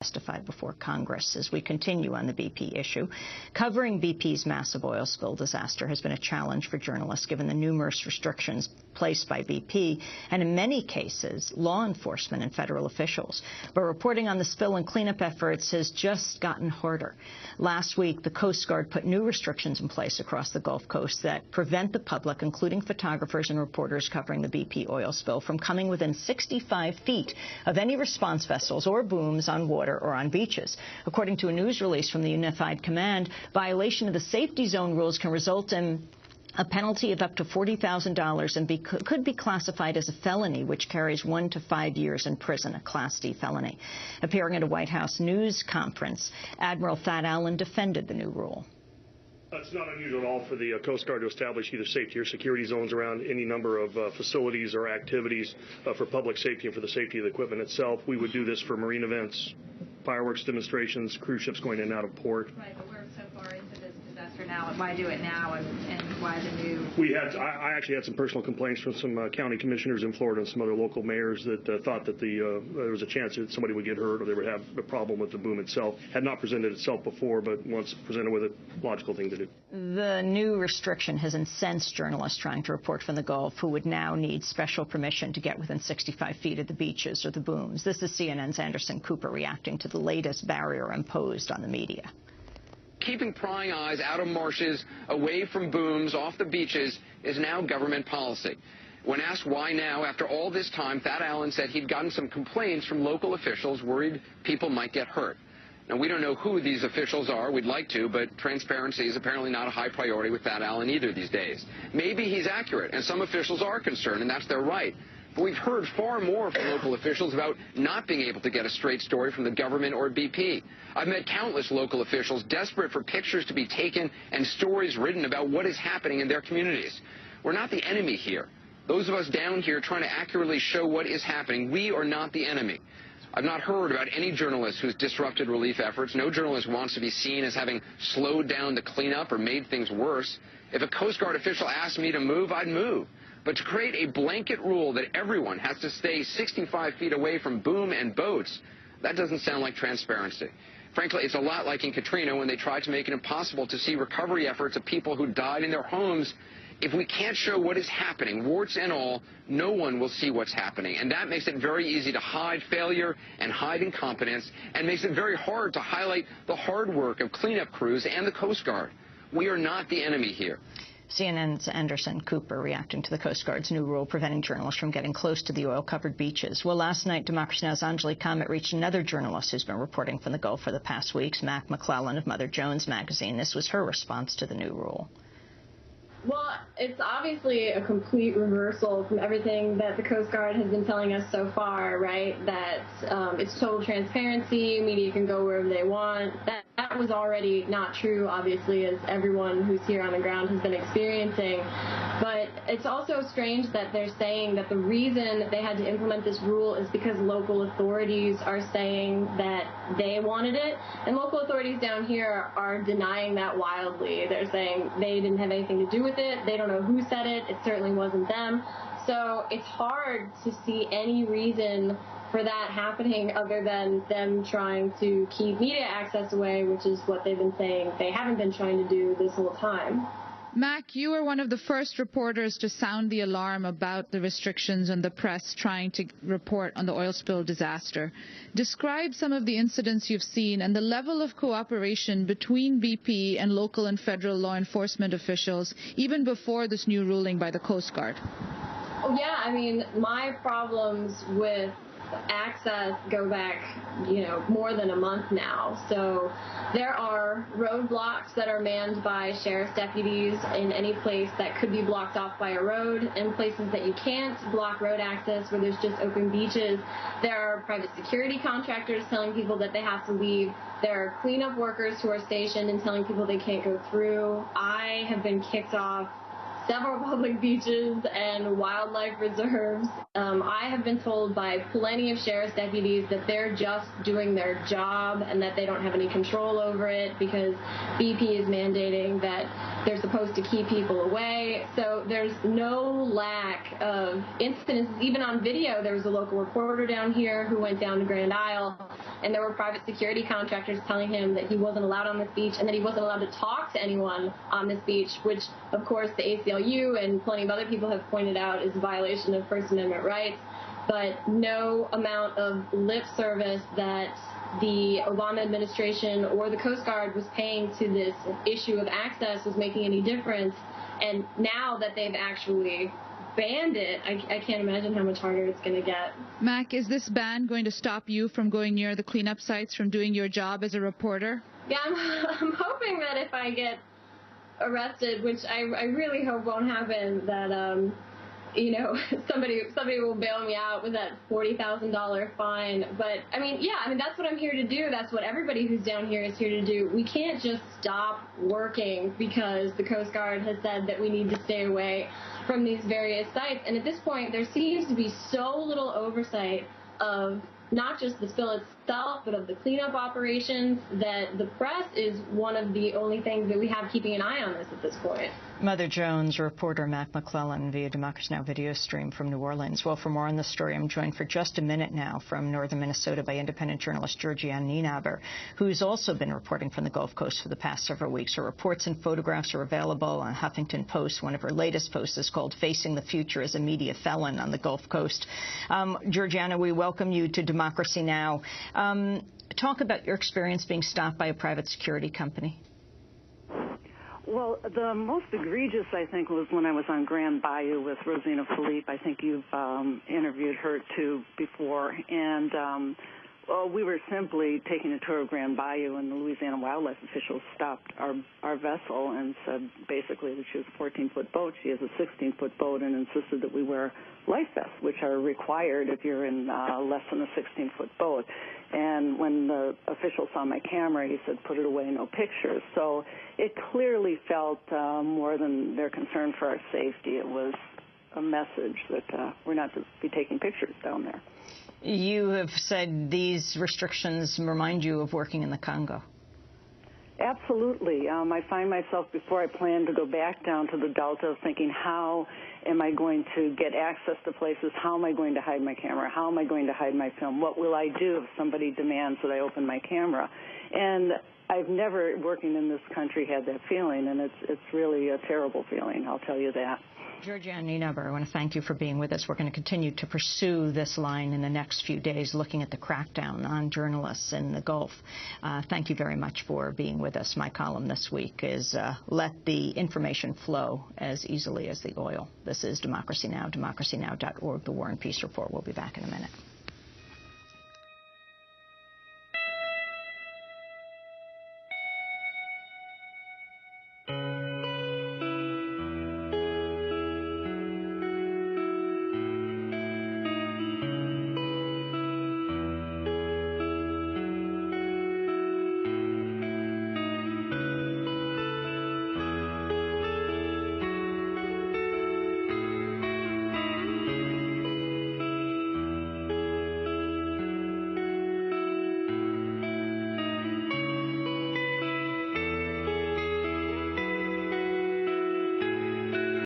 testify before Congress as we continue on the BP issue. Covering BP's massive oil spill disaster has been a challenge for journalists given the numerous restrictions placed by BP and, in many cases, law enforcement and federal officials. But reporting on the spill and cleanup efforts has just gotten harder. Last week, the Coast Guard put new restrictions in place across the Gulf Coast that prevent the public, including photographers and reporters covering the BP oil spill, from coming within 65 feet of any response vessels or booms on water or on beaches. According to a news release from the Unified Command, violation of the safety zone rules can result in a penalty of up to $40,000 and could be classified as a felony, which carries 1 to 5 years in prison, a Class D felony. Appearing at a White House news conference, Admiral Thad Allen defended the new rule. It's not unusual at all for the Coast Guard to establish either safety or security zones around any number of facilities or activities for public safety and for the safety of the equipment itself. We would do this for marine events, fireworks demonstrations, cruise ships going in and out of port. Right, but we're so far into this disaster now, and why do it now, and why the new? I actually had some personal complaints from some county commissioners in Florida and some other local mayors that thought that there was a chance that somebody would get hurt or they would have a problem with the boom itself. Had not presented itself before, but once presented with it, logical thing to do. The new restriction has incensed journalists trying to report from the Gulf who would now need special permission to get within 65 feet of the beaches or the booms. This is CNN's Anderson Cooper reacting to the latest barrier imposed on the media. Keeping prying eyes out of marshes, away from booms, off the beaches is now government policy. When asked why now, after all this time, Thad Allen said he'd gotten some complaints from local officials worried people might get hurt. Now, we don't know who these officials are. We'd like to, but transparency is apparently not a high priority with Thad Allen either these days. Maybe he's accurate, and some officials are concerned, and that's their right. But we've heard far more from local officials about not being able to get a straight story from the government or BP. I've met countless local officials desperate for pictures to be taken and stories written about what is happening in their communities. We're not the enemy here. Those of us down here trying to accurately show what is happening, we are not the enemy. I've not heard about any journalist who's disrupted relief efforts. No journalist wants to be seen as having slowed down the cleanup or made things worse. If a Coast Guard official asked me to move, I'd move. But to create a blanket rule that everyone has to stay 65 feet away from boom and boats, that doesn't sound like transparency. Frankly, it's a lot like in Katrina when they tried to make it impossible to see recovery efforts of people who died in their homes. If we can't show what is happening, warts and all, no one will see what's happening. And that makes it very easy to hide failure and hide incompetence, and makes it very hard to highlight the hard work of cleanup crews and the Coast Guard. We are not the enemy here. CNN's Anderson Cooper reacting to the Coast Guard's new rule preventing journalists from getting close to the oil-covered beaches. Well, last night, Democracy Now!'s Anjali Kamat reached another journalist who's been reporting from the Gulf for the past weeks, Mac McClellan of Mother Jones magazine. This was her response to the new rule. Well, it's obviously a complete reversal from everything that the Coast Guard has been telling us so far, right? That it's total transparency, media can go wherever they want. That was already not true, obviously, as everyone who's here on the ground has been experiencing. But it's also strange that they're saying that the reason they had to implement this rule is because local authorities are saying that they wanted it. And local authorities down here are denying that wildly. They're saying they didn't have anything to do with it. They don't know who said it. It certainly wasn't them. So it's hard to see any reason for that happening other than them trying to keep media access away, which is what they've been saying they haven't been trying to do this whole time. Mac, you were one of the first reporters to sound the alarm about the restrictions on the press trying to report on the oil spill disaster. Describe some of the incidents you've seen and the level of cooperation between BP and local and federal law enforcement officials, even before this new ruling by the Coast Guard. Oh, yeah, I mean, my problems with access go back, more than a month now. So there are roadblocks that are manned by sheriff's deputies in any place that could be blocked off by a road, in places that you can't block road access where there's just open beaches. There are private security contractors telling people that they have to leave. There are cleanup workers who are stationed and telling people they can't go through. I have been kicked off several public beaches and wildlife reserves. I have been told by plenty of sheriff's deputies that they're just doing their job and that they don't have any control over it because BP is mandating that they're supposed to keep people away. So there's no lack of incidents. Even on video, there was a local reporter down here who went down to Grand Isle, and there were private security contractors telling him that he wasn't allowed on this beach and that he wasn't allowed to talk to anyone on this beach, which, of course, the ACLU and plenty of other people have pointed out is a violation of First Amendment rights. But no amount of lip service that the Obama administration or the Coast Guard was paying to this issue of access was making any difference. And now that they've actually banned it, I can't imagine how much harder it's going to get. Mac, is this ban going to stop you from going near the cleanup sites, from doing your job as a reporter? Yeah, I'm hoping that if I get arrested, which I really hope won't happen, that somebody will bail me out with that $40,000 fine. But that's what I'm here to do. That's what everybody who's down here is here to do. We can't just stop working because the Coast Guard has said that we need to stay away from these various sites. And at this point, there seems to be so little oversight of not just the spill itself, but of the cleanup operations, that the press is one of the only things that we have keeping an eye on this at this point. Mother Jones, reporter Mac McClellan via Democracy Now! Video stream from New Orleans. Well, for more on this story, I'm joined for just a minute now from northern Minnesota by independent journalist Georgianne Nienaber, who's also been reporting from the Gulf Coast for the past several weeks. Her reports and photographs are available on Huffington Post. One of her latest posts is called Facing the Future as a Media Felon on the Gulf Coast. Georgianne, we welcome you to Democracy Now! Talk about your experience being stopped by a private security company. Well, the most egregious, I think, was when I was on Grand Bayou with Rosina Philippe. I think you've interviewed her, too, before. And we were simply taking a tour of Grand Bayou, and the Louisiana wildlife officials stopped our vessel and said basically that she was a 14-foot boat. She has a 16-foot boat, and insisted that we wear life vests, which are required if you're in less than a 16-foot boat. And when the official saw my camera, he said, put it away, no pictures. So it clearly felt more than their concern for our safety. It was a message that we're not to be taking pictures down there. You have said these restrictions remind you of working in the Congo. Absolutely. I find myself, before I plan to go back down to the Delta, thinking, how am I going to get access to places? How am I going to hide my camera? How am I going to hide my film? What will I do if somebody demands that I open my camera? And I've never, working in this country, had that feeling, and it's really a terrible feeling, I'll tell you that. Georgianne Nienaber, I want to thank you for being with us. We're going to continue to pursue this line in the next few days, looking at the crackdown on journalists in the Gulf. Thank you very much for being with us. My column this week is Let the Information Flow as Easily as the Oil. This is Democracy Now!, democracynow.org, The War and Peace Report. We'll be back in a minute.